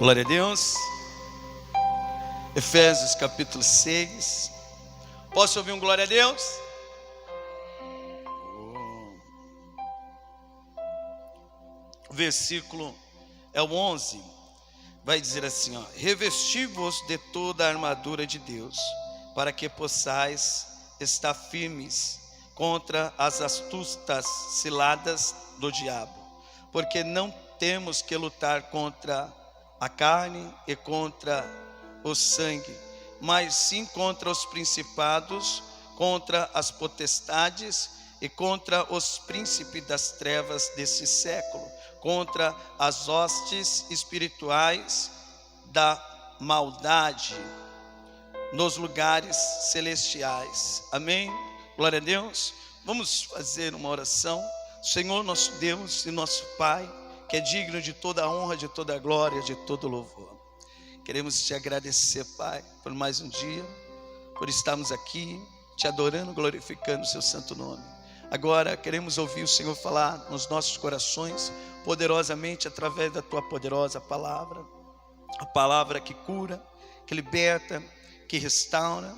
Glória a Deus. Efésios capítulo 6. Posso ouvir um glória a Deus? O versículo é o 11. Vai dizer assim, ó: revesti-vos de toda a armadura de Deus, para que possais estar firmes contra as astutas ciladas do diabo. Porque não temos que lutar contra a carne e contra o sangue, mas sim contra os principados, contra as potestades e contra os príncipes das trevas desse século, contra as hostes espirituais da maldade nos lugares celestiais. Amém? Glória a Deus. Vamos fazer uma oração. Senhor nosso Deus e nosso Pai, que é digno de toda a honra, de toda a glória, de todo louvor, queremos te agradecer, Pai, por mais um dia, por estarmos aqui te adorando, glorificando o seu santo nome. Agora queremos ouvir o Senhor falar nos nossos corações poderosamente através da tua poderosa palavra, a palavra que cura, que liberta, que restaura.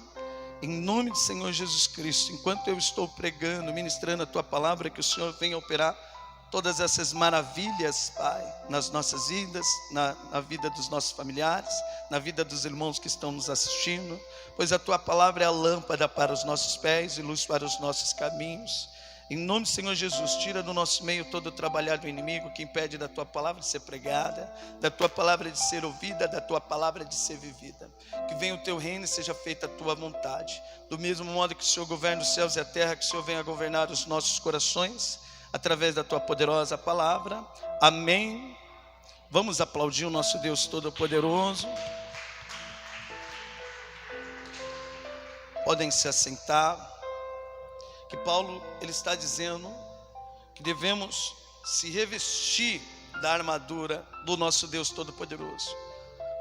Em nome do Senhor Jesus Cristo, enquanto eu estou pregando, ministrando a tua palavra, que o Senhor venha operar todas essas maravilhas, Pai, nas nossas vidas, na vida dos nossos familiares, na vida dos irmãos que estão nos assistindo, pois a tua palavra é a lâmpada para os nossos pés e luz para os nossos caminhos. Em nome do Senhor Jesus, tira do nosso meio todo o trabalhar do inimigo que impede da tua palavra de ser pregada, da tua palavra de ser ouvida, da tua palavra de ser vivida. Que venha o teu reino e seja feita a tua vontade. Do mesmo modo que o Senhor governa os céus e a terra, que o Senhor venha governar os nossos corações, através da tua poderosa palavra. Amém. Vamos aplaudir o nosso Deus Todo-Poderoso. Podem se assentar. Que Paulo, ele está dizendo que devemos se revestir da armadura do nosso Deus Todo-Poderoso,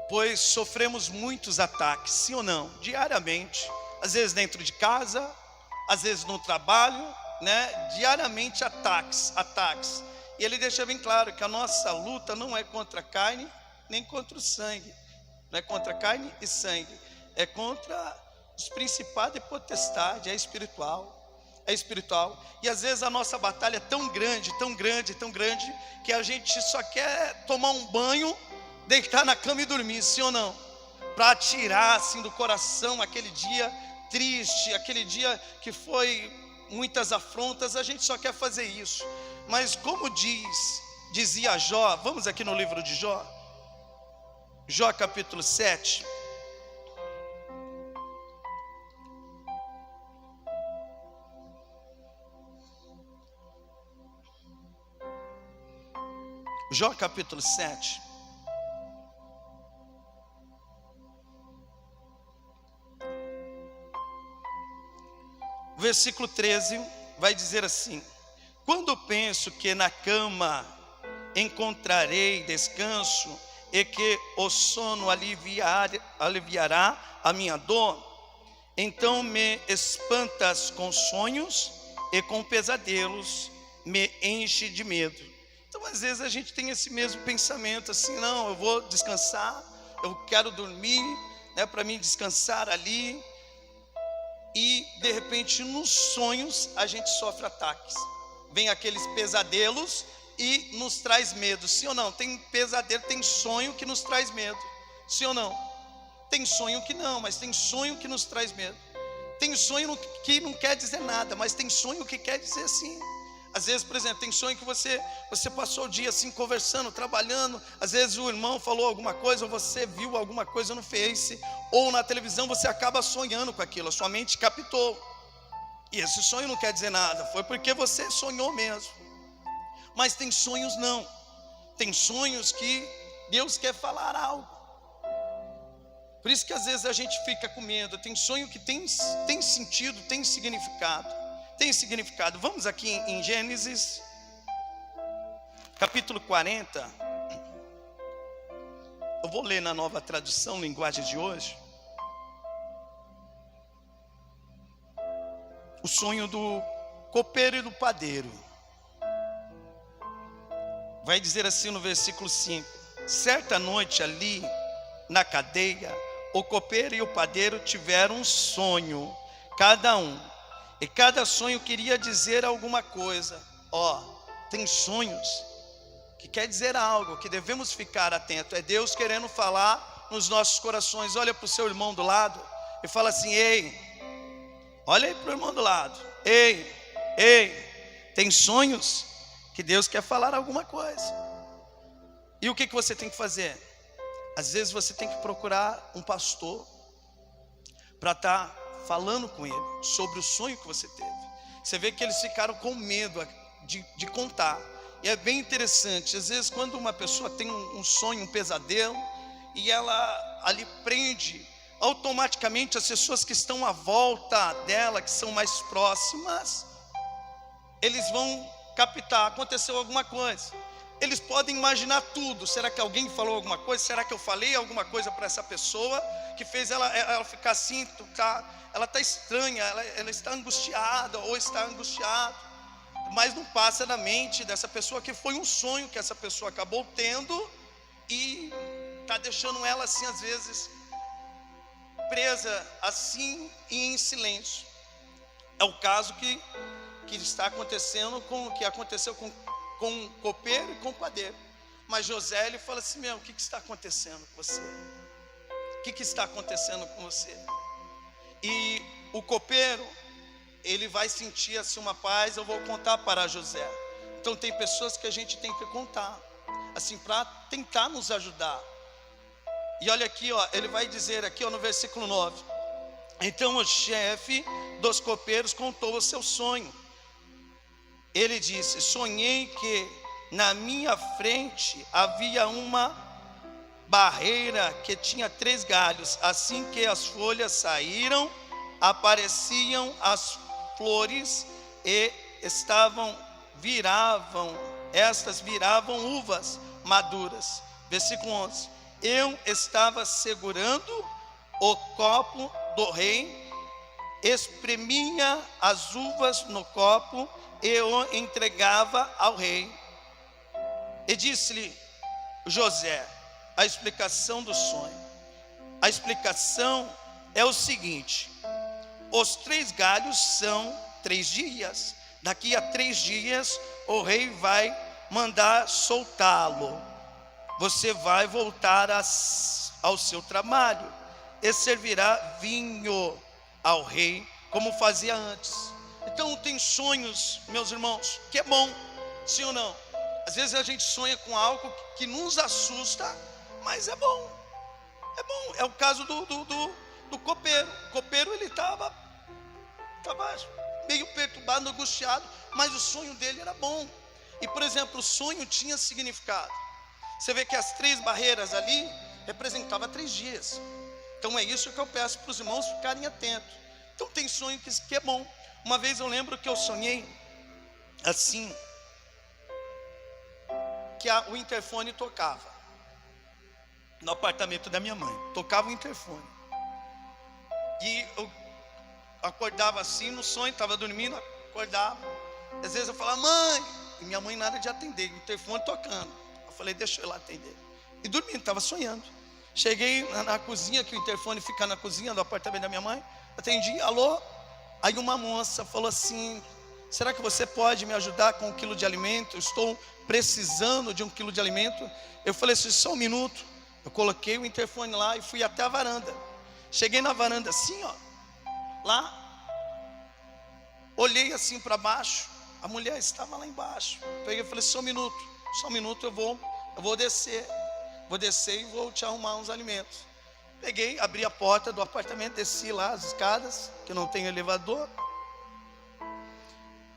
pois sofremos muitos ataques, sim ou não? Diariamente, às vezes dentro de casa, às vezes no trabalho, diariamente ataques. E ele deixa bem claro que a nossa luta não é contra a carne nem contra o sangue, não é contra a carne e sangue, é contra os principados e potestades, é espiritual. E às vezes a nossa batalha é tão grande, que a gente só quer tomar um banho, deitar na cama e dormir, sim ou não? Para tirar assim do coração aquele dia triste, aquele dia que foi muitas afrontas, a gente só quer fazer isso. Mas como dizia Jó, vamos aqui no livro de Jó, Jó capítulo 7. Jó capítulo 7. Versículo 13 vai dizer assim: quando penso que na cama encontrarei descanso e que o sono aliviará a minha dor, então me espantas com sonhos e com pesadelos me enche de medo. Então às vezes a gente tem esse mesmo pensamento assim: não, eu vou descansar, eu quero dormir, para mim descansar ali. E de repente nos sonhos a gente sofre ataques, vem aqueles pesadelos e nos traz medo, sim ou não? Tem pesadelo, tem sonho que nos traz medo, sim ou não? Tem sonho que não, mas tem sonho que nos traz medo. Tem sonho que não quer dizer nada, mas tem sonho que quer dizer sim. Às vezes, por exemplo, tem sonho que você passou o dia assim conversando, trabalhando. Às vezes o irmão falou alguma coisa, ou você viu alguma coisa no Face ou na televisão, você acaba sonhando com aquilo, a sua mente captou. E esse sonho não quer dizer nada, foi porque você sonhou mesmo. Mas tem sonhos não. Tem sonhos que Deus quer falar algo. Por isso que às vezes a gente fica com medo. Tem sonho que tem sentido, tem significado. Vamos aqui em Gênesis capítulo 40. Eu vou ler na Nova Tradução, linguagem de hoje. O sonho do copeiro e do padeiro. Vai dizer assim no versículo 5: Certa noite ali na cadeia, o copeiro e o padeiro tiveram um sonho, cada um, e cada sonho queria dizer alguma coisa. Tem sonhos que quer dizer algo, que devemos ficar atentos. É Deus querendo falar nos nossos corações. Olha para o seu irmão do lado e fala assim: ei, olha aí para o irmão do lado, ei, tem sonhos que Deus quer falar alguma coisa. E o que você tem que fazer? Às vezes você tem que procurar um pastor para estar falando com ele sobre o sonho que você teve. Você vê que eles ficaram com medo de contar. E é bem interessante, às vezes quando uma pessoa tem um sonho, um pesadelo, e ela ali prende, automaticamente as pessoas que estão à volta dela, que são mais próximas, eles vão captar, aconteceu alguma coisa. Eles podem imaginar tudo. Será que alguém falou alguma coisa? Será que eu falei alguma coisa para essa pessoa que fez ela ficar assim? Ela está estranha, ela está angustiada ou está angustiado. Mas não passa na mente dessa pessoa que foi um sonho que essa pessoa acabou tendo e está deixando ela assim, às vezes, presa assim e em silêncio. É o caso que está acontecendo que aconteceu com o copeiro e com o padeiro. Mas José, ele fala assim: o que está acontecendo com você? O que está acontecendo com você? E o copeiro, ele vai sentir assim uma paz. Eu vou contar para José. Então tem pessoas que a gente tem que contar, assim, para tentar nos ajudar. E olha aqui, ele vai dizer aqui, no versículo 9: então o chefe dos copeiros contou o seu sonho. Ele disse: sonhei que na minha frente havia uma barreira que tinha 3 galhos. Assim que as folhas saíram, apareciam as flores e viravam uvas maduras. Versículo 11: eu estava segurando o copo do rei, espremia as uvas no copo e o entregava ao rei. E disse-lhe José a explicação do sonho. A explicação é o seguinte: os 3 galhos são 3 dias. Daqui a 3 dias o rei vai mandar soltá-lo. Você vai voltar ao seu trabalho e servirá vinho ao rei como fazia antes. Então tem sonhos, meus irmãos, que é bom, sim ou não? Às vezes a gente sonha com algo que nos assusta, mas é bom. É bom. É o caso do copeiro. O copeiro, ele estava meio perturbado, angustiado, mas o sonho dele era bom. E, por exemplo, o sonho tinha significado. Você vê que as 3 barreiras ali representavam 3 dias. Então é isso que eu peço para os irmãos ficarem atentos. Então tem sonho que é bom. Uma vez eu lembro que eu sonhei assim, que o interfone tocava no apartamento da minha mãe. Tocava o interfone. E eu acordava assim no sonho, estava dormindo, acordava. Às vezes eu falava: mãe, e minha mãe nada de atender, o interfone tocando. Eu falei: deixa eu ir lá atender. E dormindo, estava sonhando. Cheguei na cozinha, que o interfone fica na cozinha do apartamento da minha mãe. Atendi: alô? Aí uma moça falou assim: será que você pode me ajudar com 1 quilo de alimento? Eu estou precisando de 1 quilo de alimento. Eu falei assim: só um minuto. Eu coloquei o interfone lá e fui até a varanda. Cheguei na varanda assim, lá, olhei assim para baixo, a mulher estava lá embaixo. Peguei e falei: só um minuto, eu vou descer. Vou descer e vou te arrumar uns alimentos. Peguei, abri a porta do apartamento, desci lá as escadas, que não tem elevador.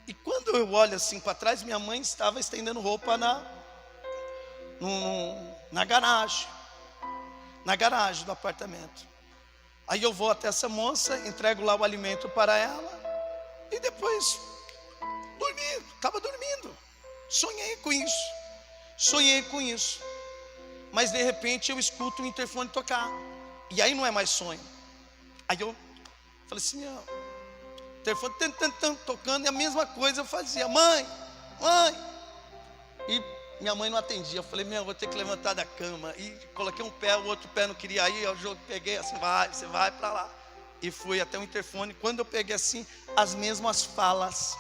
E quando eu olho assim para trás, minha mãe estava estendendo roupa na garagem. Na garagem do apartamento. Aí eu vou até essa moça, entrego lá o alimento para ela. E depois, estava dormindo. Sonhei com isso. Mas de repente eu escuto o interfone tocar. E aí não é mais sonho. Aí eu falei assim: o interfone tocando, e a mesma coisa eu fazia: mãe. E minha mãe não atendia. Eu falei, vou ter que levantar da cama. E coloquei um pé, o outro pé não queria ir. Eu peguei assim, você vai para lá. E fui até o interfone. Quando eu peguei assim, as mesmas falas.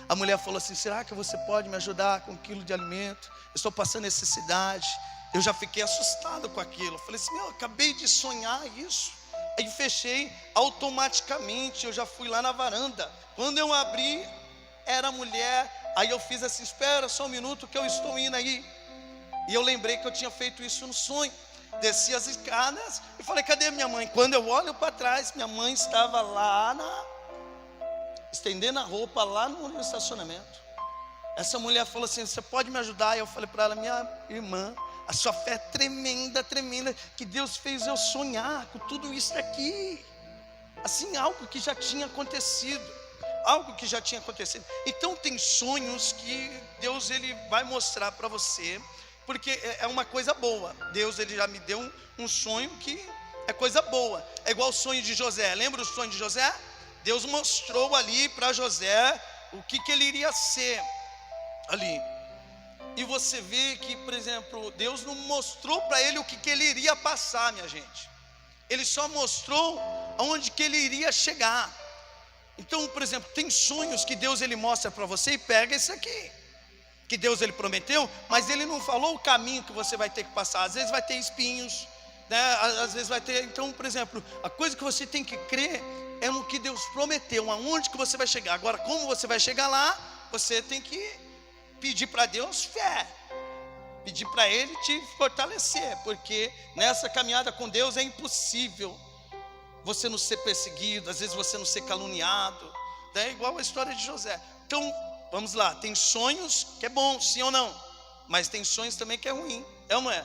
A mulher falou assim, será que você pode me ajudar com 1 quilo de alimento? Eu estou passando necessidade. Eu já fiquei assustado com aquilo. Eu falei assim, eu acabei de sonhar isso. Aí fechei automaticamente. Eu já fui lá na varanda. Quando eu abri, era a mulher. Aí eu fiz assim, espera só um minuto que eu estou indo aí. E eu lembrei que eu tinha feito isso no sonho. Desci as escadas e falei, cadê minha mãe? Quando eu olho para trás, minha mãe estava lá estendendo a roupa lá no estacionamento. Essa mulher falou assim, você pode me ajudar? E eu falei para ela, minha irmã, a sua fé é tremenda, tremenda, que Deus fez eu sonhar com tudo isso aqui. Assim, algo que já tinha acontecido. Algo que já tinha acontecido. Então tem sonhos que Deus ele vai mostrar para você, porque é uma coisa boa. Deus ele já me deu um sonho que é coisa boa. É igual o sonho de José. Lembra o sonho de José? Deus mostrou ali para José o que ele iria ser ali. E você vê que, por exemplo, Deus não mostrou para ele o que ele iria passar, minha gente. Ele só mostrou aonde que ele iria chegar. Então, por exemplo, tem sonhos que Deus ele mostra para você e pega esse aqui, que Deus ele prometeu, mas ele não falou o caminho que você vai ter que passar. Às vezes vai ter espinhos, né? Às vezes vai ter. Então, por exemplo, a coisa que você tem que crer é no que Deus prometeu, aonde que você vai chegar. Agora, como você vai chegar lá, você tem que pedir para Deus fé, pedir para Ele te fortalecer, porque nessa caminhada com Deus é impossível você não ser perseguido, às vezes você não ser caluniado, né? Igual a história de José. Então, vamos lá, tem sonhos que é bom, sim ou não? Mas tem sonhos também que é ruim, é ou não é?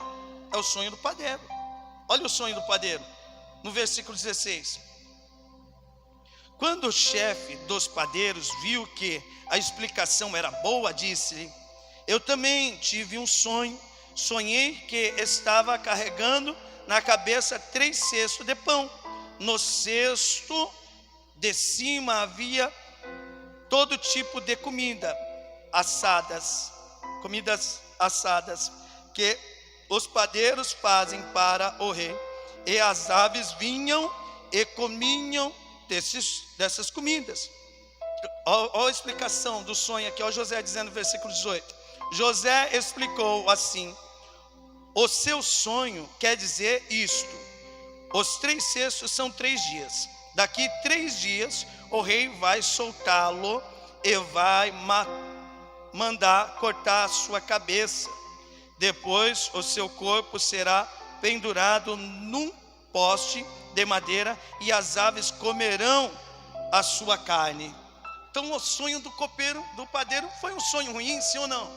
É o sonho do padeiro. Olha o sonho do padeiro, no versículo 16. Quando o chefe dos padeiros viu que a explicação era boa, disse, eu também tive um sonho, sonhei que estava carregando na cabeça 3 cestos de pão. No cesto de cima havia todo tipo de comidas assadas, que os padeiros fazem para o rei. E as aves vinham e comiam dessas comidas. Olha a explicação do sonho aqui, olha José dizendo no versículo 18. José explicou assim, o seu sonho quer dizer isto. Os 3 cestos são 3 dias. Daqui 3 dias o rei vai soltá-lo e vai mandar cortar a sua cabeça. Depois o seu corpo será pendurado num poste de madeira e as aves comerão a sua carne. Então o sonho do copeiro, do padeiro, foi um sonho ruim, sim ou não?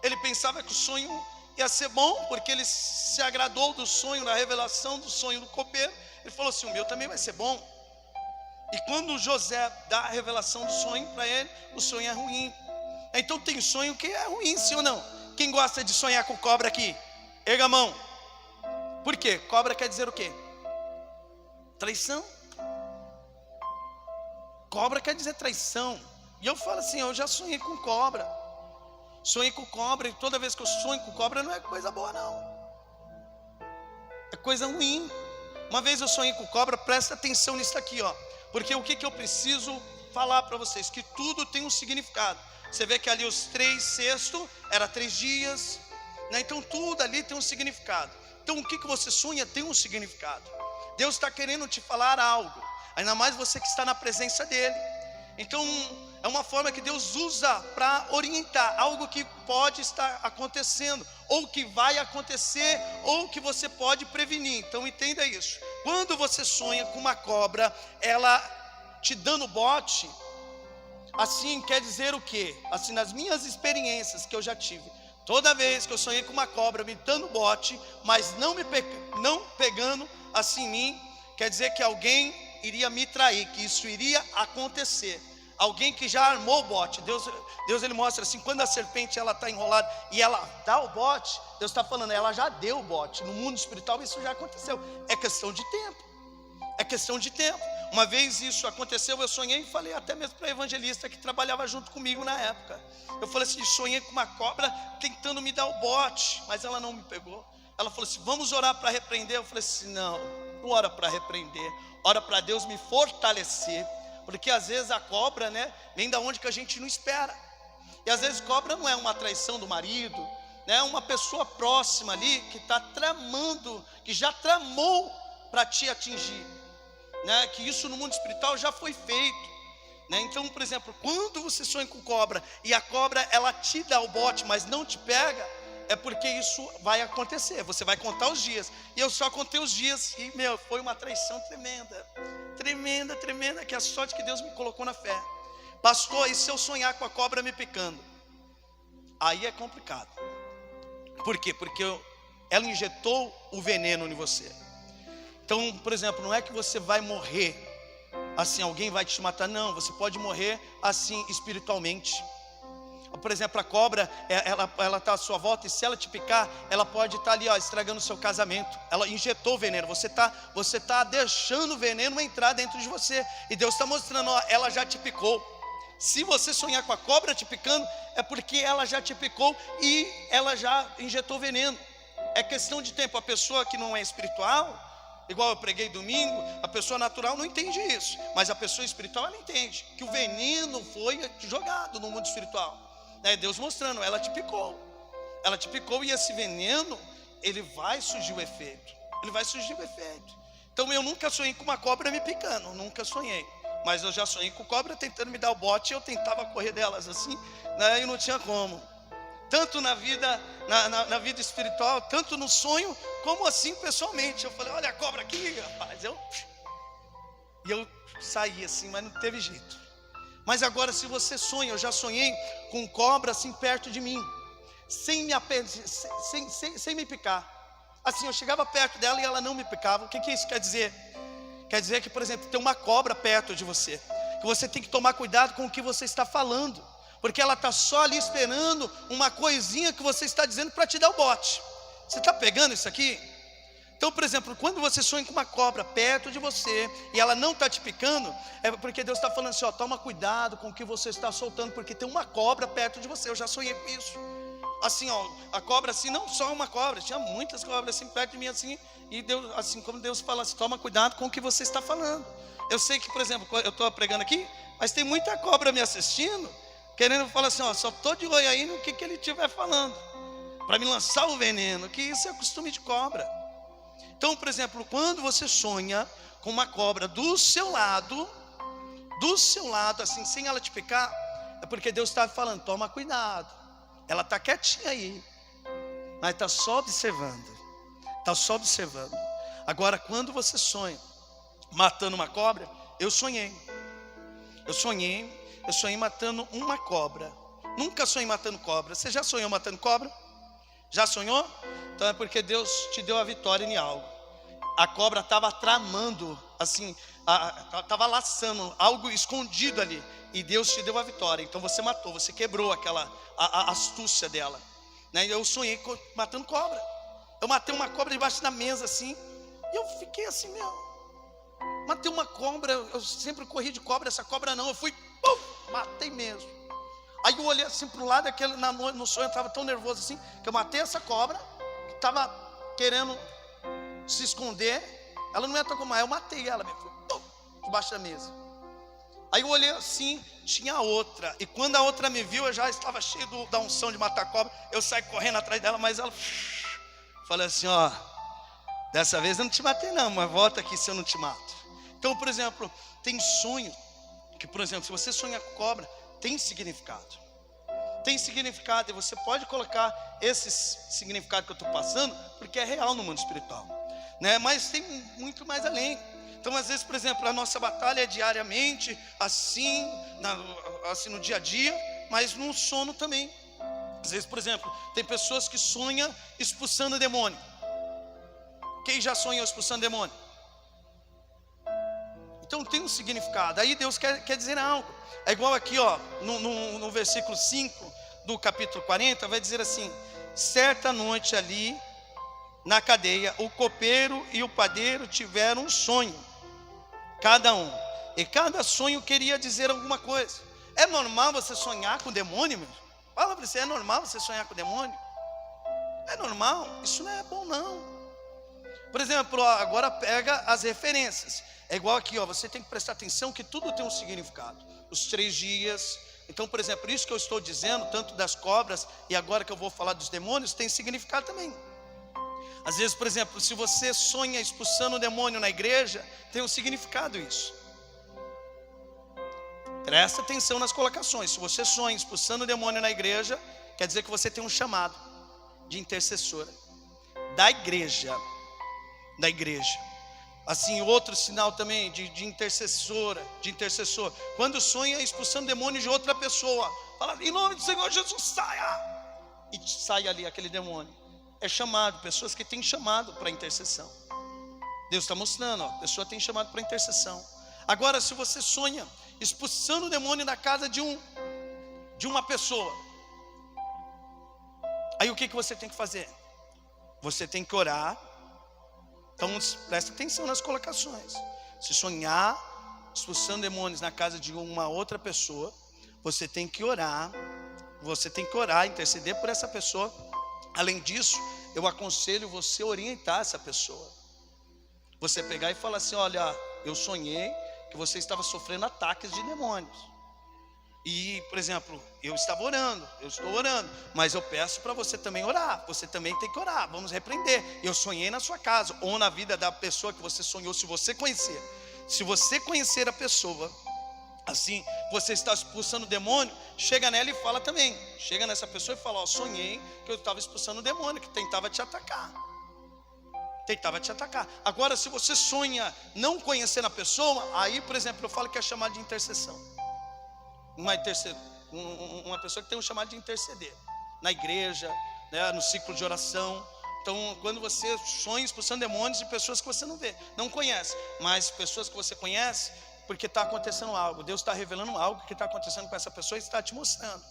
Ele pensava que o sonho ia ser bom, porque ele se agradou do sonho, da revelação do sonho do copeiro. Ele falou assim, o meu também vai ser bom. E quando José dá a revelação do sonho para ele, o sonho é ruim. Então tem sonho que é ruim, sim ou não? Quem gosta de sonhar com cobra aqui? Erga a mão. Por quê? Cobra quer dizer o quê? Traição. Cobra quer dizer traição. E eu falo assim, eu já sonhei com cobra. Sonhei com cobra, e toda vez que eu sonho com cobra não é coisa boa não. É coisa ruim. Uma vez eu sonhei com cobra, presta atenção nisso aqui, ó. Porque o que eu preciso falar para vocês? Que tudo tem um significado. Você vê que ali os 3 cestos, era 3 dias, né? Então tudo ali tem um significado. Então o que você sonha tem um significado. Deus está querendo te falar algo, ainda mais você que está na presença dEle. Então é uma forma que Deus usa para orientar algo que pode estar acontecendo, ou que vai acontecer, ou que você pode prevenir. Então entenda isso. Quando você sonha com uma cobra, ela te dando bote, assim quer dizer o quê? Assim, nas minhas experiências que eu já tive, toda vez que eu sonhei com uma cobra me dando bote, mas não pegando assim em mim, quer dizer que alguém iria me trair, que isso iria acontecer. Alguém que já armou o bote. Deus ele mostra assim, quando a serpente ela está enrolada e ela dá o bote, Deus está falando, ela já deu o bote. No mundo espiritual isso já aconteceu. É questão de tempo. É questão de tempo. Uma vez isso aconteceu, eu sonhei e falei até mesmo para a evangelista que trabalhava junto comigo na época. Eu falei assim, sonhei com uma cobra tentando me dar o bote, mas ela não me pegou. Ela falou assim, vamos orar para repreender. Eu falei assim, não ora para repreender, ora para Deus me fortalecer. Porque às vezes a cobra, né, vem da onde que a gente não espera. E às vezes cobra não é uma traição do marido, né, uma pessoa próxima ali que está tramando, que já tramou para te atingir, né, que isso no mundo espiritual já foi feito, né? Então, por exemplo, quando você sonha com cobra e a cobra ela te dá o bote, mas não te pega, é porque isso vai acontecer. Você vai contar os dias. E eu só contei os dias e foi uma traição tremenda, tremenda, tremenda, que é a sorte que Deus me colocou na fé. Pastor, e se eu sonhar com a cobra me picando? Aí é complicado. Por quê? Porque ela injetou o veneno em você. Então, por exemplo, não é que você vai morrer assim, alguém vai te matar. Não, você pode morrer assim espiritualmente. Por exemplo, a cobra, ela está à sua volta, e se ela te picar, ela pode estar ali, estragando o seu casamento. Ela injetou veneno, você tá deixando o veneno entrar dentro de você. E Deus está mostrando, ela já te picou. Se você sonhar com a cobra te picando, é porque ela já te picou e ela já injetou veneno. É questão de tempo. A pessoa que não é espiritual, igual eu preguei domingo, a pessoa natural não entende isso, mas a pessoa espiritual ela entende que o veneno foi jogado no mundo espiritual, né? Deus mostrando, ela te picou e esse veneno, ele vai surgir o efeito, Então eu nunca sonhei com uma cobra me picando, nunca sonhei, mas eu já sonhei com cobra tentando me dar o bote, e eu tentava correr delas assim, né? E não tinha como. Tanto na vida, na vida espiritual, tanto no sonho, como assim pessoalmente. Eu falei, olha a cobra aqui, rapaz. E eu saí assim, mas não teve jeito. Mas agora, se você sonha, eu já sonhei com cobra assim perto de mim, sem me picar. Assim, eu chegava perto dela e ela não me picava. O que isso quer dizer? Quer dizer que, por exemplo, tem uma cobra perto de você, que você tem que tomar cuidado com o que você está falando, porque ela está só ali esperando uma coisinha que você está dizendo para te dar o bote. Você está pegando isso aqui? Então, por exemplo, quando você sonha com uma cobra perto de você e ela não está te picando, é porque Deus está falando assim, toma cuidado com o que você está soltando, porque tem uma cobra perto de você. Eu já sonhei com isso. Assim, a cobra assim, não só uma cobra, tinha muitas cobras assim perto de mim assim, e Deus, assim como Deus fala assim, toma cuidado com o que você está falando. Eu sei que, por exemplo, eu estou pregando aqui, mas tem muita cobra me assistindo, querendo falar assim, só estou de olho aí no que ele estiver falando, para me lançar o veneno, que isso é costume de cobra. Então, por exemplo, quando você sonha com uma cobra do seu lado, assim, sem ela te picar, é porque Deus está falando, toma cuidado. Ela está quietinha aí, mas está só observando. Agora, quando você sonha matando uma cobra, eu sonhei matando uma cobra. Nunca sonhei matando cobra. Você já sonhou matando cobra? Já sonhou? Então é porque Deus te deu a vitória em algo. A cobra estava tramando, assim, estava laçando algo escondido ali, e Deus te deu a vitória. Então você matou, você quebrou a astúcia dela, né? Eu sonhei matando cobra. Eu matei uma cobra debaixo da mesa assim, e eu fiquei assim, matei uma cobra. Eu sempre corri de cobra, essa cobra não, eu fui, matei mesmo. Aí eu olhei assim para o lado, no sonho eu estava tão nervoso assim, que eu matei essa cobra, que estava querendo se esconder. Ela não ia tocar mais, eu matei ela mesmo, debaixo da mesa. Aí eu olhei assim, tinha outra, e quando a outra me viu, eu já estava cheio da unção de matar cobra. Eu saí correndo atrás dela, mas ela falei assim, dessa vez eu não te matei não, mas volta aqui se eu não te mato. Então, por exemplo, tem sonho que, por exemplo, se você sonha com cobra, tem significado, e você pode colocar esse significado que eu estou passando, porque é real no mundo espiritual, né? Mas tem muito mais além. Então, às vezes, por exemplo, a nossa batalha é diariamente, assim no dia a dia, mas no sono também. Às vezes, por exemplo, tem pessoas que sonham expulsando demônio. Quem já sonhou expulsando demônio? Então tem um significado. Aí Deus quer dizer algo. É igual aqui, no versículo 5 do capítulo 40, vai dizer assim: certa noite ali na cadeia, o copeiro e o padeiro tiveram um sonho. Cada um. E cada sonho queria dizer alguma coisa. É normal você sonhar com o demônio, meu? Fala para você, é normal você sonhar com o demônio? É normal? Isso não é bom, não. Por exemplo, agora pega as referências. É igual aqui, ó, você tem que prestar atenção que tudo tem um significado. Os 3 dias. Então, por exemplo, isso que eu estou dizendo, tanto das cobras e agora que eu vou falar dos demônios, tem significado também. Às vezes, por exemplo, se você sonha expulsando o demônio na igreja, tem um significado isso. Presta atenção nas colocações. Se você sonha expulsando o demônio na igreja, quer dizer que você tem um chamado de intercessora da igreja. Da igreja. Assim, outro sinal também de intercessora, de intercessor. Quando sonha expulsando demônio de outra pessoa, fala, em nome do Senhor Jesus, saia! E sai ali aquele demônio. É chamado, pessoas que têm chamado para intercessão. Deus está mostrando, ó, a pessoa tem chamado para intercessão. Agora, se você sonha expulsando o demônio da casa de uma pessoa, aí o que você tem que fazer? Você tem que orar. Então presta atenção nas colocações. Se sonhar expulsando demônios na casa de uma outra pessoa, você tem que orar. Você tem que orar, interceder por essa pessoa. Além disso, eu aconselho você orientar essa pessoa. Você pegar e falar assim, olha, eu sonhei que você estava sofrendo ataques de demônios. E, por exemplo, eu estou orando, mas eu peço para você também orar. Você também tem que orar, vamos repreender. Eu sonhei na sua casa, ou na vida da pessoa que você sonhou, se você conhecer. Se você conhecer a pessoa, assim, você está expulsando o demônio, chega nela e fala também. Chega nessa pessoa e fala, ó, sonhei que eu estava expulsando o demônio, que tentava te atacar. Agora, se você sonha não conhecendo a pessoa, aí, por exemplo, eu falo que é chamado de intercessão. Uma pessoa que tem um chamado de interceder na igreja, né, no ciclo de oração. Então, quando você sonha expulsando demônios de pessoas que você não conhece, mas pessoas que você conhece, porque está acontecendo algo, Deus está revelando algo que está acontecendo com essa pessoa e está te mostrando.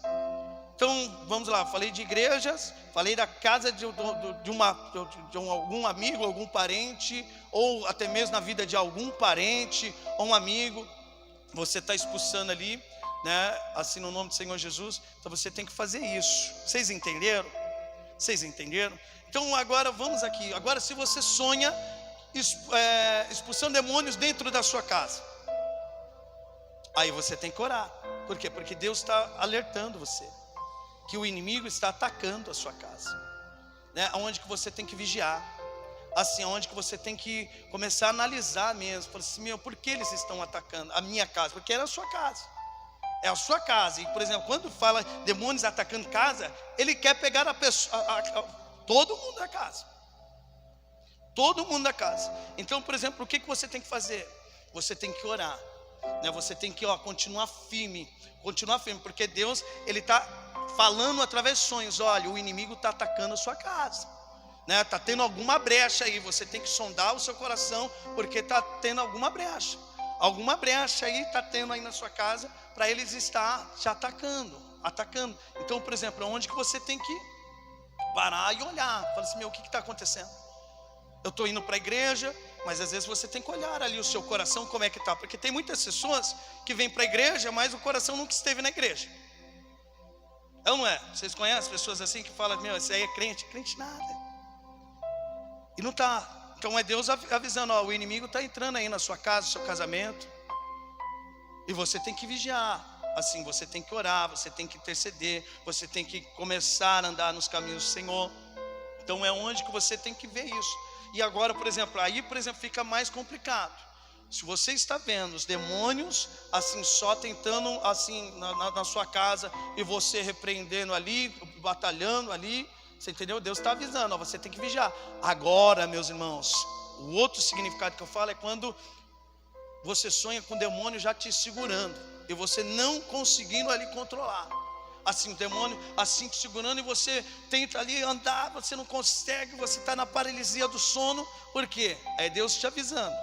Então, vamos lá, falei de igrejas, falei da casa de algum amigo, algum parente, ou até mesmo na vida de algum parente ou um amigo. Você está expulsando ali, né, assim no nome do Senhor Jesus. Então você tem que fazer isso. Vocês entenderam? Então agora vamos aqui. Agora, se você sonha expulsando demônios dentro da sua casa, aí você tem que orar. Por quê? Porque Deus está alertando você que o inimigo está atacando a sua casa, né? Onde que você tem que vigiar, assim, onde que você tem que começar a analisar mesmo. Falar assim, meu, por que eles estão atacando a minha casa? Porque era a sua casa. É a sua casa. E, por exemplo, quando fala demônios atacando casa, ele quer pegar a pessoa, todo mundo da casa. Todo mundo da casa. Então, por exemplo, o que você tem que fazer? Você tem que orar, né? Você tem que continuar firme, porque Deus, Ele está falando através de sonhos. Olha, o inimigo está atacando a sua casa, né? Está tendo alguma brecha aí. Você tem que sondar o seu coração, porque está tendo alguma brecha. Alguma brecha aí está tendo aí na sua casa, para eles estar te atacando. Então, por exemplo, onde que você tem que parar e olhar, fala assim, meu, o que está acontecendo? Eu estou indo para a igreja, mas às vezes você tem que olhar ali o seu coração, como é que está. Porque tem muitas pessoas que vêm para a igreja, mas o coração nunca esteve na igreja. É ou não é? Vocês conhecem pessoas assim que falam, meu, esse aí é crente? Crente nada. E não está. Então é Deus avisando, ó, o inimigo está entrando aí na sua casa, no seu casamento. E você tem que vigiar. Assim, você tem que orar, você tem que interceder, você tem que começar a andar nos caminhos do Senhor. Então é onde que você tem que ver isso. E agora, por exemplo, fica mais complicado. Se você está vendo os demônios assim só tentando assim na sua casa, e você repreendendo ali, batalhando ali, você entendeu? Deus está avisando, ó, você tem que vigiar. Agora, meus irmãos, o outro significado que eu falo é quando você sonha com o demônio já te segurando e você não conseguindo ali controlar. Assim, o demônio assim te segurando, e você tenta ali andar, você não consegue, você está na paralisia do sono. Por quê? É Deus te avisando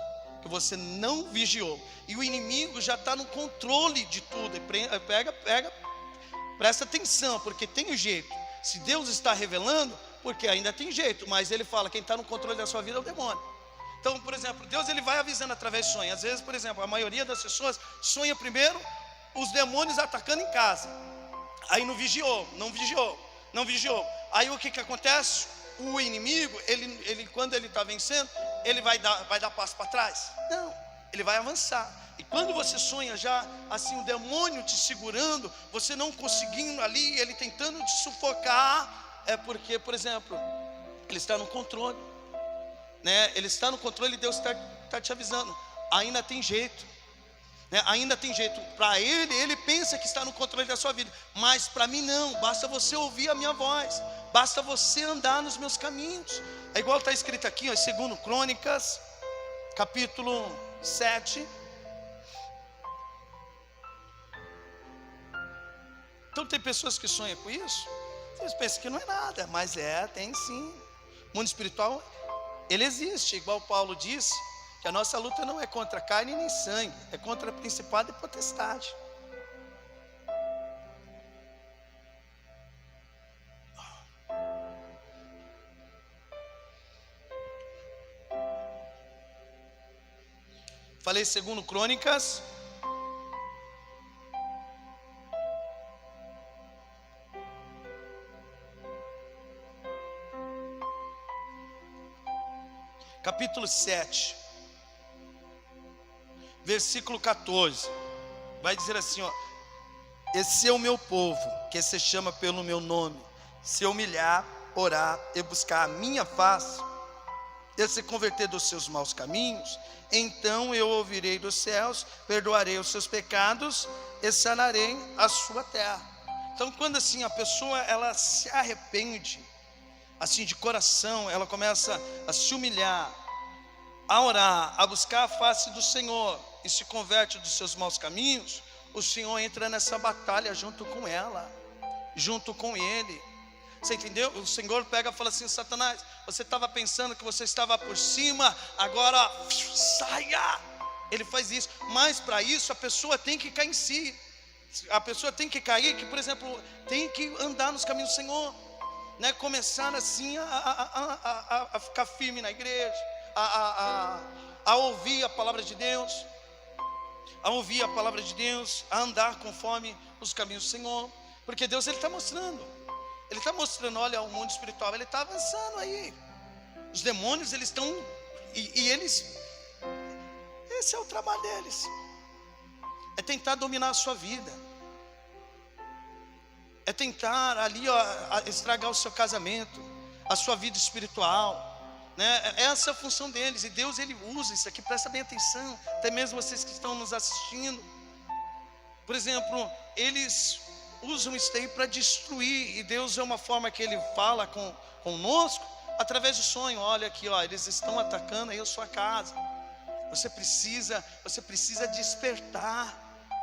que você não vigiou, e o inimigo já está no controle de tudo. Presta atenção, porque tem um jeito. Se Deus está revelando, porque ainda tem jeito, mas Ele fala, quem está no controle da sua vida é o demônio. Então, por exemplo, Deus ele vai avisando através de sonhos. Às vezes, por exemplo, a maioria das pessoas sonha primeiro os demônios atacando em casa. Aí não vigiou. Aí o que acontece? O inimigo, ele quando ele está vencendo, ele vai dar passo para trás? Não, ele vai avançar. E quando você sonha já assim, o demônio te segurando, você não conseguindo ali, ele tentando te sufocar, é porque, por exemplo, ele está no controle, né? Ele está no controle e Deus está te avisando, ainda tem jeito, né? Ainda tem jeito. Para ele pensa que está no controle da sua vida, mas para mim não, basta você ouvir a minha voz, basta você andar nos meus caminhos. É igual está escrito aqui, ó, 2 Crônicas, capítulo 7. Então tem pessoas que sonham com isso. Vocês pensam que não é nada, mas tem sim. O mundo espiritual, ele existe. Igual Paulo disse, que a nossa luta não é contra carne nem sangue, é contra principado e potestade. Falei 2 Crônicas. Capítulo 7, versículo 14, vai dizer assim, ó: esse é o meu povo, que se chama pelo meu nome, se humilhar, orar e buscar a minha face, e se converter dos seus maus caminhos, então eu ouvirei dos céus, perdoarei os seus pecados e sanarei a sua terra. Então quando assim a pessoa ela se arrepende, assim de coração, ela começa a se humilhar, a orar, a buscar a face do Senhor e se converte dos seus maus caminhos, o Senhor entra nessa batalha junto com ela, junto com ele. Você entendeu? O Senhor pega e fala assim: Satanás, você estava pensando que você estava por cima, agora saia. Ele faz isso, mas para isso a pessoa tem que cair em si. A pessoa tem que cair, que por exemplo, tem que andar nos caminhos do Senhor, né? Começar assim a ficar firme na igreja, a ouvir a palavra de Deus, a andar conforme os caminhos do Senhor, porque Deus ele está mostrando, olha, o mundo espiritual ele está avançando aí, os demônios eles estão, e eles, esse é o trabalho deles, é tentar dominar a sua vida, é tentar ali estragar o seu casamento, a sua vida espiritual, né? Essa é a função deles, e Deus ele usa isso aqui, presta bem atenção, até mesmo vocês que estão nos assistindo. Por exemplo, eles usam isso aí para destruir, e Deus é uma forma que ele fala conosco, através do sonho. Olha aqui, ó, eles estão atacando aí a sua casa, você precisa despertar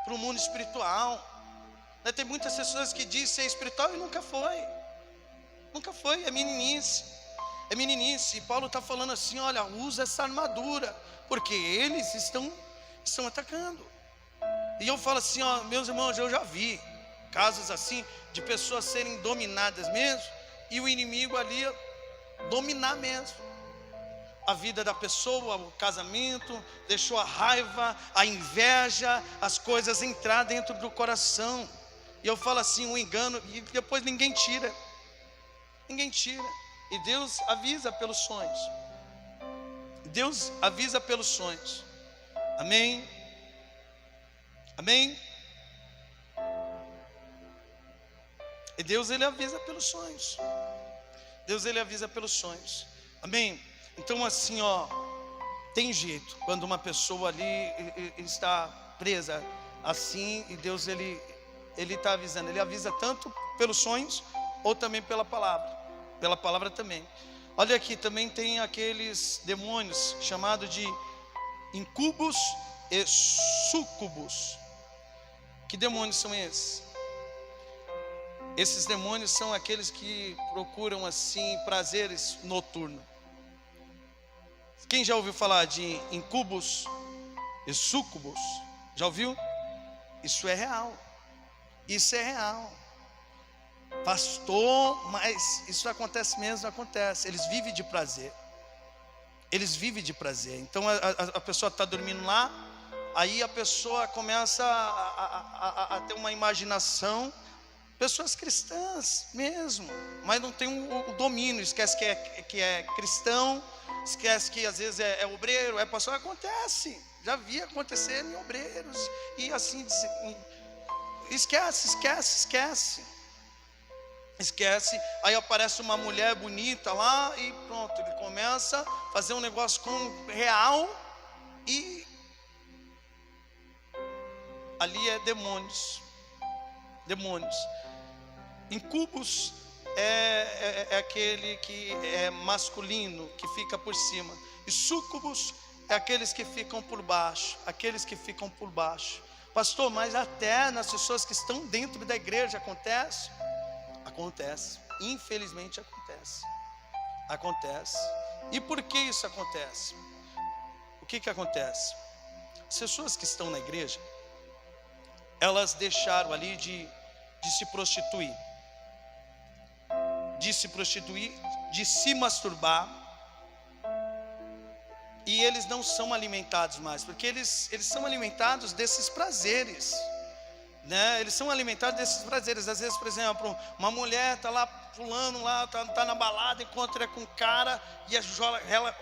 para o mundo espiritual, né? Tem muitas pessoas que dizem ser espiritual e nunca foi, é meninice, e Paulo está falando assim, olha, usa essa armadura, porque eles estão atacando. E eu falo assim, ó, meus irmãos, eu já vi casos assim, de pessoas serem dominadas mesmo, e o inimigo ali dominar mesmo a vida da pessoa, o casamento, deixou a raiva, a inveja, as coisas entrar dentro do coração. E eu falo assim, um engano, e depois ninguém tira. E Deus avisa pelos sonhos. Amém? E Deus ele avisa pelos sonhos. Amém? Então assim, ó, tem jeito quando uma pessoa ali está presa assim, e Deus ele está avisando. Ele avisa tanto pelos sonhos ou também pela palavra também. Olha aqui, também tem aqueles demônios chamados de incubos e sucubus. Que demônios são esses? Esses demônios são aqueles que procuram assim prazeres noturnos. Quem já ouviu falar de incubos e sucubus? Já ouviu? Isso é real. Pastor, mas isso acontece mesmo? Acontece. Eles vivem de prazer. Eles vivem de prazer. Então a pessoa está dormindo lá, aí a pessoa começa a ter uma imaginação. Pessoas cristãs mesmo, mas não tem o domínio, esquece que é cristão, esquece que às vezes é obreiro, é pastor. Acontece, já vi acontecer em obreiros, e assim, esquece. Aí aparece uma mulher bonita lá e pronto, ele começa a fazer um negócio com real, e ali é demônios. Incubus é aquele que é masculino, que fica por cima, e súcubus é aqueles que ficam por baixo. Pastor, mas até nas pessoas que estão dentro da igreja acontece? Acontece, infelizmente acontece. E por que isso acontece? O que acontece? As pessoas que estão na igreja, elas deixaram ali de se prostituir, de se masturbar, e eles não são alimentados mais, porque eles são alimentados desses prazeres, né? Eles são alimentados desses prazeres. Às vezes, por exemplo, uma mulher está lá pulando lá, tá na balada, encontra com um cara, e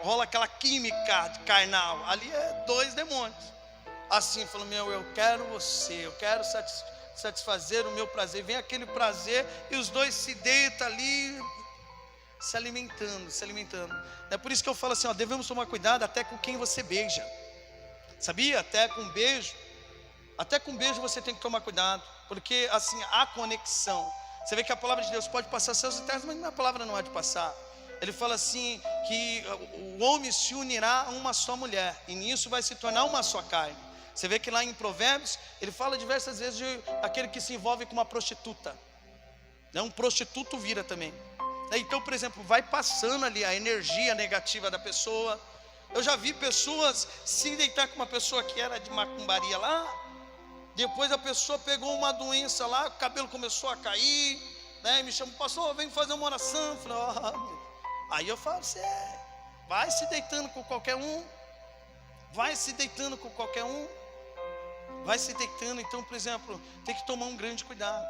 rola aquela química carnal. Ali é dois demônios, assim, falando: eu quero você, eu quero satisfazer o meu prazer. Vem aquele prazer e os dois se deitam ali, se alimentando. É por isso que eu falo assim, devemos tomar cuidado até com quem você beija. Sabia? Até com beijo você tem que tomar cuidado, porque assim, há conexão. Você vê que a palavra de Deus pode passar seus eternos, mas a palavra não há de passar. Ele fala assim, que o homem se unirá a uma só mulher, e nisso vai se tornar uma só carne. Você vê que lá em Provérbios, ele fala diversas vezes de aquele que se envolve com uma prostituta, né? Um prostituto vira também. Então, por exemplo, vai passando ali a energia negativa da pessoa. Eu já vi pessoas se deitar com uma pessoa que era de macumbaria lá, depois a pessoa pegou uma doença lá, o cabelo começou a cair, né? E me chamou: pastor, vem fazer uma oração. Eu falei: aí eu falo: você vai se deitando com qualquer um, Então, por exemplo, tem que tomar um grande cuidado,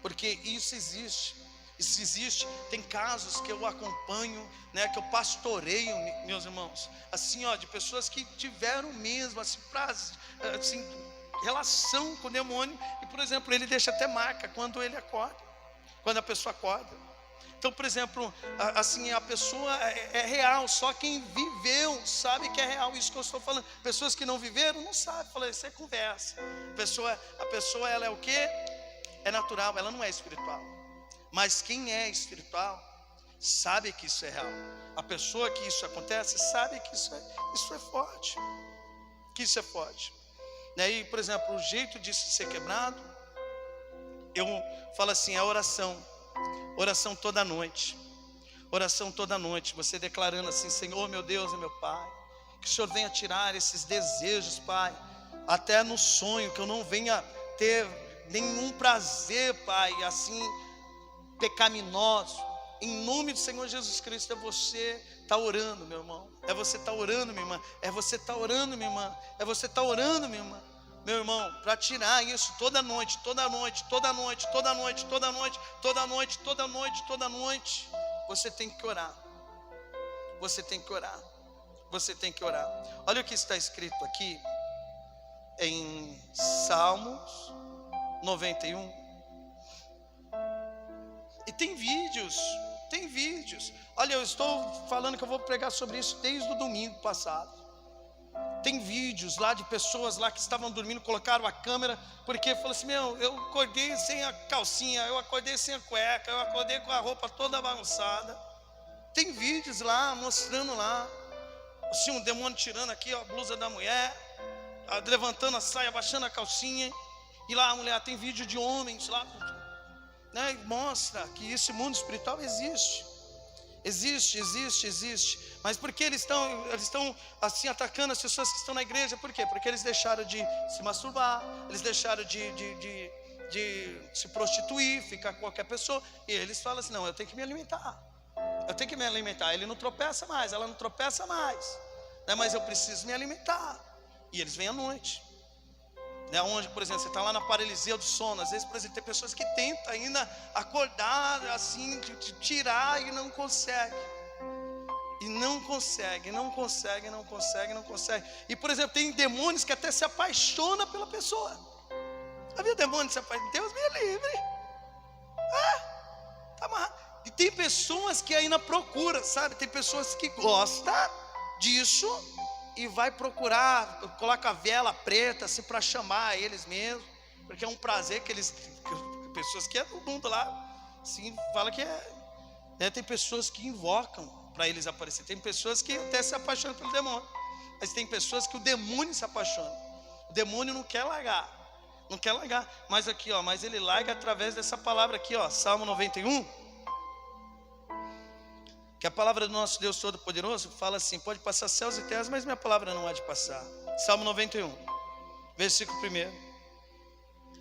porque isso existe. Tem casos que eu acompanho, né, que eu pastoreio, meus irmãos, assim, de pessoas que tiveram mesmo assim, relação com o demônio, e, por exemplo, ele deixa até marca quando a pessoa acorda. Então, por exemplo, assim, a pessoa é real, só quem viveu sabe que é real isso que eu estou falando. Pessoas que não viveram não sabem. Falei: isso é conversa. A pessoa ela é o quê? É natural, ela não é espiritual. Mas quem é espiritual sabe que isso é real. A pessoa que isso acontece sabe que isso é forte. E, por exemplo, o jeito disso ser quebrado, eu falo assim, a oração toda noite, você declarando assim: Senhor, meu Deus e meu Pai, que o Senhor venha tirar esses desejos, Pai, até no sonho, que eu não venha ter nenhum prazer, Pai, assim, pecaminoso. Em nome do Senhor Jesus Cristo. É você está orando, meu irmão, é você está orando, minha irmã, é você está orando, minha irmã, é você está orando, minha irmã, meu irmão, para tirar isso toda noite. Você tem que orar. Olha o que está escrito aqui em Salmos 91. E tem vídeos. Olha, eu estou falando que eu vou pregar sobre isso desde o domingo passado. Tem vídeos lá de pessoas lá que estavam dormindo, colocaram a câmera, porque falou assim: eu acordei sem a calcinha, eu acordei sem a cueca, eu acordei com a roupa toda bagunçada. Tem vídeos lá, mostrando lá, assim, um demônio tirando aqui a blusa da mulher, levantando a saia, abaixando a calcinha, e lá a mulher, tem vídeo de homens lá, né? Mostra que esse mundo espiritual existe. Mas por que eles estão assim atacando as pessoas que estão na igreja? Por quê? Porque eles deixaram de se masturbar, eles deixaram de se prostituir, ficar com qualquer pessoa, e eles falam assim: não, eu tenho que me alimentar. Eu tenho que me alimentar. Ele não tropeça mais, ela não tropeça mais, né? Mas eu preciso me alimentar. E eles vêm à noite, né? Onde, por exemplo, você está lá na paralisia do sono. Às vezes, por exemplo, tem pessoas que tentam ainda acordar assim, de tirar e não consegue. E não consegue. E, por exemplo, tem demônios que até se apaixonam pela pessoa. Havia demônio que se apaixona? Deus me livre. Tá amarrado. E tem pessoas que ainda procuram, sabe? Tem pessoas que gostam disso e vai procurar, coloca a vela preta assim para chamar eles mesmos, porque é um prazer que eles, pessoas que é do mundo lá, assim, fala que é, né? Tem pessoas que invocam para eles aparecer. Tem pessoas que até se apaixonam pelo demônio, mas tem pessoas que o demônio se apaixona. O demônio não quer largar, mas aqui, ó, mas ele larga através dessa palavra aqui, ó, Salmo 91. Que a palavra do nosso Deus Todo-Poderoso fala assim: pode passar céus e terras, mas minha palavra não há de passar. Salmo 91, versículo 1.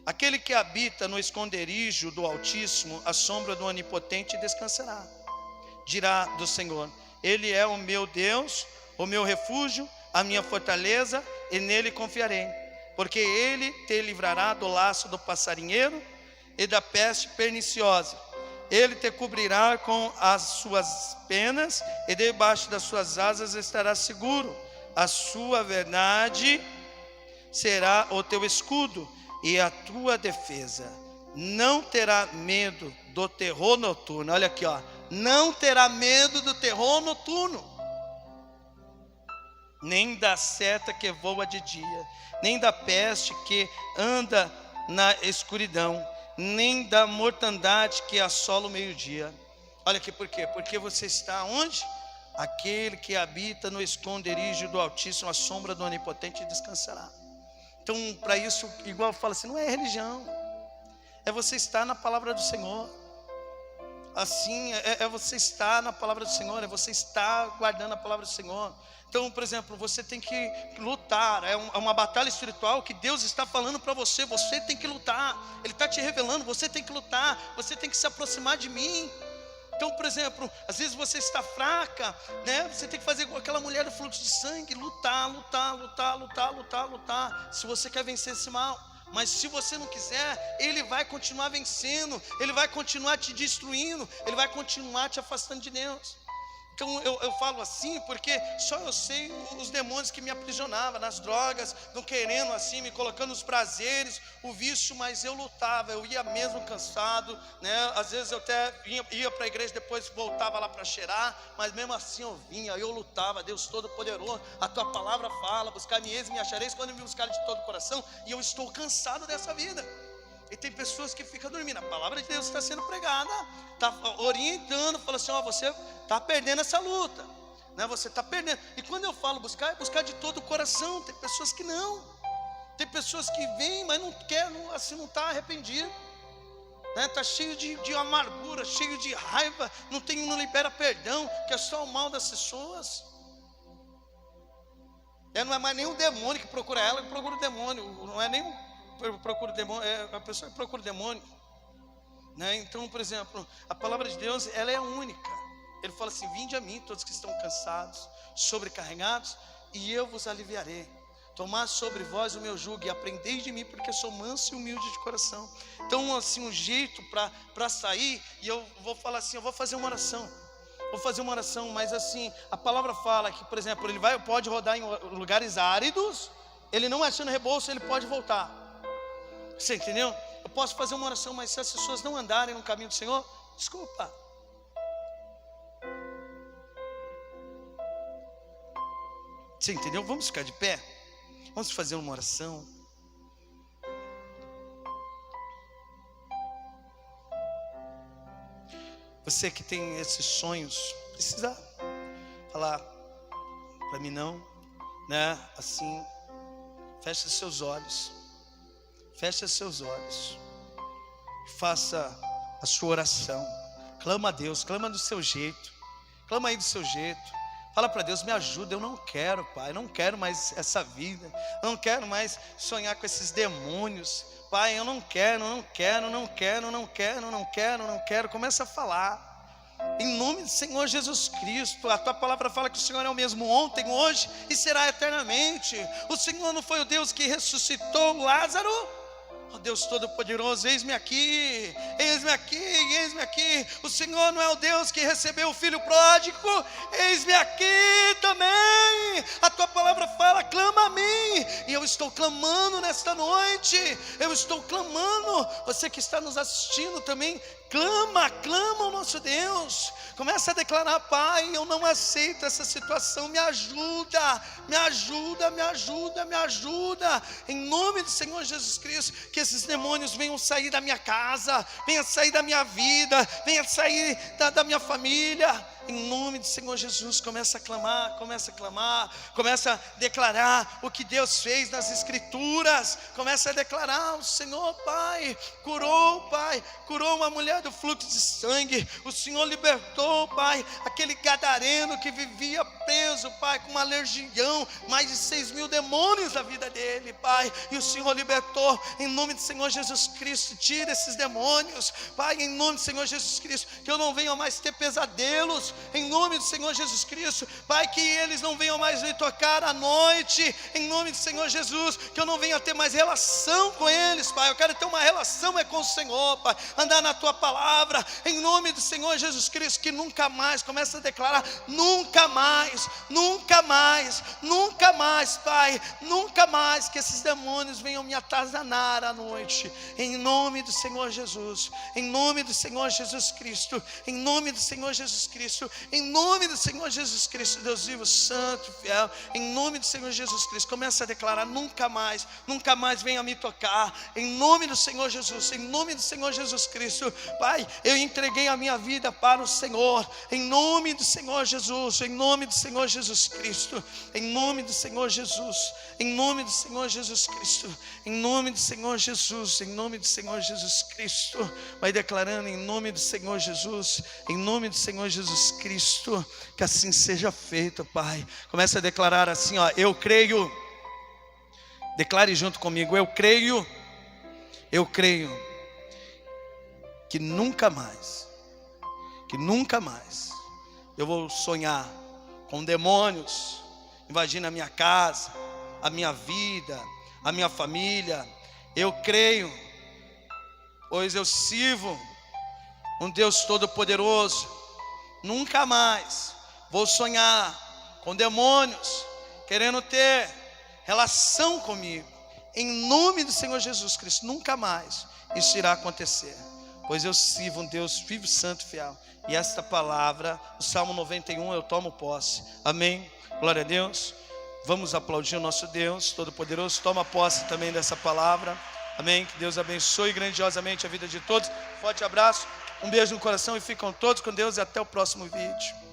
Aquele que habita no esconderijo do Altíssimo, a sombra do Onipotente descansará. Dirá do Senhor: Ele é o meu Deus, o meu refúgio, a minha fortaleza, e nele confiarei. Porque Ele te livrará do laço do passarinheiro e da peste perniciosa. Ele te cobrirá com as suas penas, e debaixo das suas asas estarás seguro. A sua verdade será o teu escudo e a tua defesa. Não terá medo do terror noturno. Olha aqui, ó. Não terá medo do terror noturno, nem da seta que voa de dia, nem da peste que anda na escuridão, nem da mortandade que assola o meio-dia. Olha aqui, por quê? Porque você está onde? Aquele que habita no esconderijo do Altíssimo, a sombra do Onipotente descansará. Então, para isso, igual eu falo assim, não é religião, é você estar na palavra do Senhor. Assim, é você estar na palavra do Senhor, é você estar guardando a palavra do Senhor. Então, por exemplo, você tem que lutar, é uma batalha espiritual que Deus está falando para você. Você tem que lutar, Ele está te revelando, você tem que lutar, você tem que se aproximar de mim. Então, por exemplo, às vezes você está fraca, né? Você tem que fazer com aquela mulher do fluxo de sangue, lutar. Se você quer vencer esse mal. Mas se você não quiser, ele vai continuar vencendo, ele vai continuar te destruindo, ele vai continuar te afastando de Deus. Então eu falo assim porque só eu sei os demônios que me aprisionavam nas drogas, não querendo assim, me colocando nos prazeres, o vício, mas eu lutava, eu ia mesmo cansado, né? Às vezes eu até ia para a igreja, depois voltava lá para cheirar, mas mesmo assim eu vinha, eu lutava. Deus Todo-Poderoso, a tua palavra fala: buscar-me eis e me achareis quando me buscar de todo o coração. E eu estou cansado dessa vida. E tem pessoas que ficam dormindo. A palavra de Deus está sendo pregada, está orientando, fala assim: ó, você está perdendo essa luta, né? Você está perdendo. E quando eu falo buscar, é buscar de todo o coração. Tem pessoas que não. Tem pessoas que vêm, mas não quer, assim, não está arrependido, né? Está cheio de amargura, cheio de raiva, não libera perdão, que é só o mal das pessoas. Não é mais nem um demônio que procura ela, que procura o demônio. Não é nem procura o demônio, é a pessoa que procura o demônio, né? Então, por exemplo, a palavra de Deus, ela é única. Ele fala assim: vinde a mim todos que estão cansados, sobrecarregados, e eu vos aliviarei. Tomai sobre vós o meu jugo e aprendei de mim, porque sou manso e humilde de coração. Então, assim, um jeito para sair, e eu vou falar assim, eu vou fazer uma oração, mas assim, a palavra fala que, por exemplo, ele pode rodar em lugares áridos, ele não achando rebolso, ele pode voltar. Você entendeu? Eu posso fazer uma oração, mas se as pessoas não andarem no caminho do Senhor, desculpa. Você entendeu? Vamos ficar de pé? Vamos fazer uma oração. Você que tem esses sonhos, precisa falar para mim não, né? Assim, feche seus olhos. Feche seus olhos. Faça a sua oração. Clama a Deus, clama do seu jeito. Clama aí do seu jeito. Fala para Deus: me ajuda, eu não quero, Pai, eu não quero mais essa vida. Eu não quero mais sonhar com esses demônios. Pai, eu não quero. Começa a falar. Em nome do Senhor Jesus Cristo. A tua palavra fala que o Senhor é o mesmo ontem, hoje e será eternamente. O Senhor não foi o Deus que ressuscitou Lázaro? Ó Deus Todo-Poderoso, eis-me aqui, eis-me aqui, eis-me aqui. O Senhor não é o Deus que recebeu o filho pródigo? Eis-me aqui também. A tua palavra fala, clama a mim. E eu estou clamando nesta noite. Eu estou clamando. Você que está nos assistindo também, clama, clama ao nosso Deus. Começa a declarar: Pai, eu não aceito essa situação, me ajuda, me ajuda, me ajuda, me ajuda. Em nome do Senhor Jesus Cristo, que esses demônios venham sair da minha casa, venham sair da minha vida, venham sair da minha família. Em nome do Senhor Jesus, começa a clamar, começa a clamar, começa a declarar o que Deus fez nas Escrituras. Começa a declarar: o Senhor, Pai, curou uma mulher do fluxo de sangue. O Senhor libertou, Pai, aquele gadareno que vivia preso, Pai, com uma alergião, mais de 6.000 demônios da vida dele, Pai. E o Senhor libertou, em nome do Senhor Jesus Cristo. Tira esses demônios, Pai, em nome do Senhor Jesus Cristo, que eu não venha mais ter pesadelos. Em nome do Senhor Jesus Cristo, Pai, que eles não venham mais me tocar à noite. Em nome do Senhor Jesus, que eu não venha ter mais relação com eles, Pai. Eu quero ter uma relação com o Senhor, Pai, andar na tua palavra. Em nome do Senhor Jesus Cristo, que nunca mais, começa a declarar: nunca mais, nunca mais, nunca mais, Pai, nunca mais que esses demônios venham me atazanar à noite. Em nome do Senhor Jesus, em nome do Senhor Jesus Cristo, em nome do Senhor Jesus Cristo, em nome do Senhor Jesus Cristo, Deus vivo, santo, fiel. Em nome do Senhor Jesus Cristo, começa a declarar: nunca mais, nunca mais venha me tocar. Em nome do Senhor Jesus, em nome do Senhor Jesus Cristo, Pai, eu entreguei a minha vida para o Senhor. Em nome do Senhor Jesus, em nome do Senhor Jesus Cristo, em nome do Senhor Jesus, em nome do Senhor Jesus Cristo, em nome do Senhor Jesus, em nome do Senhor Jesus Cristo. Vai declarando: em nome do Senhor Jesus, em nome do Senhor Jesus Cristo, que assim seja feito, Pai. Começa a declarar assim, ó: eu creio. Declare junto comigo: eu creio que nunca mais eu vou sonhar com demônios invadindo a minha casa, a minha vida, a minha família. Eu creio, pois eu sirvo um Deus Todo-Poderoso. Nunca mais vou sonhar com demônios querendo ter relação comigo. Em nome do Senhor Jesus Cristo, nunca mais isso irá acontecer, pois eu sirvo um Deus vivo, santo, fiel. E esta palavra, o Salmo 91, eu tomo posse. Amém, glória a Deus. Vamos aplaudir o nosso Deus Todo-Poderoso. Toma posse também dessa palavra. Amém, que Deus abençoe grandiosamente a vida de todos. Forte abraço, um beijo no coração, e ficam todos com Deus, e até o próximo vídeo.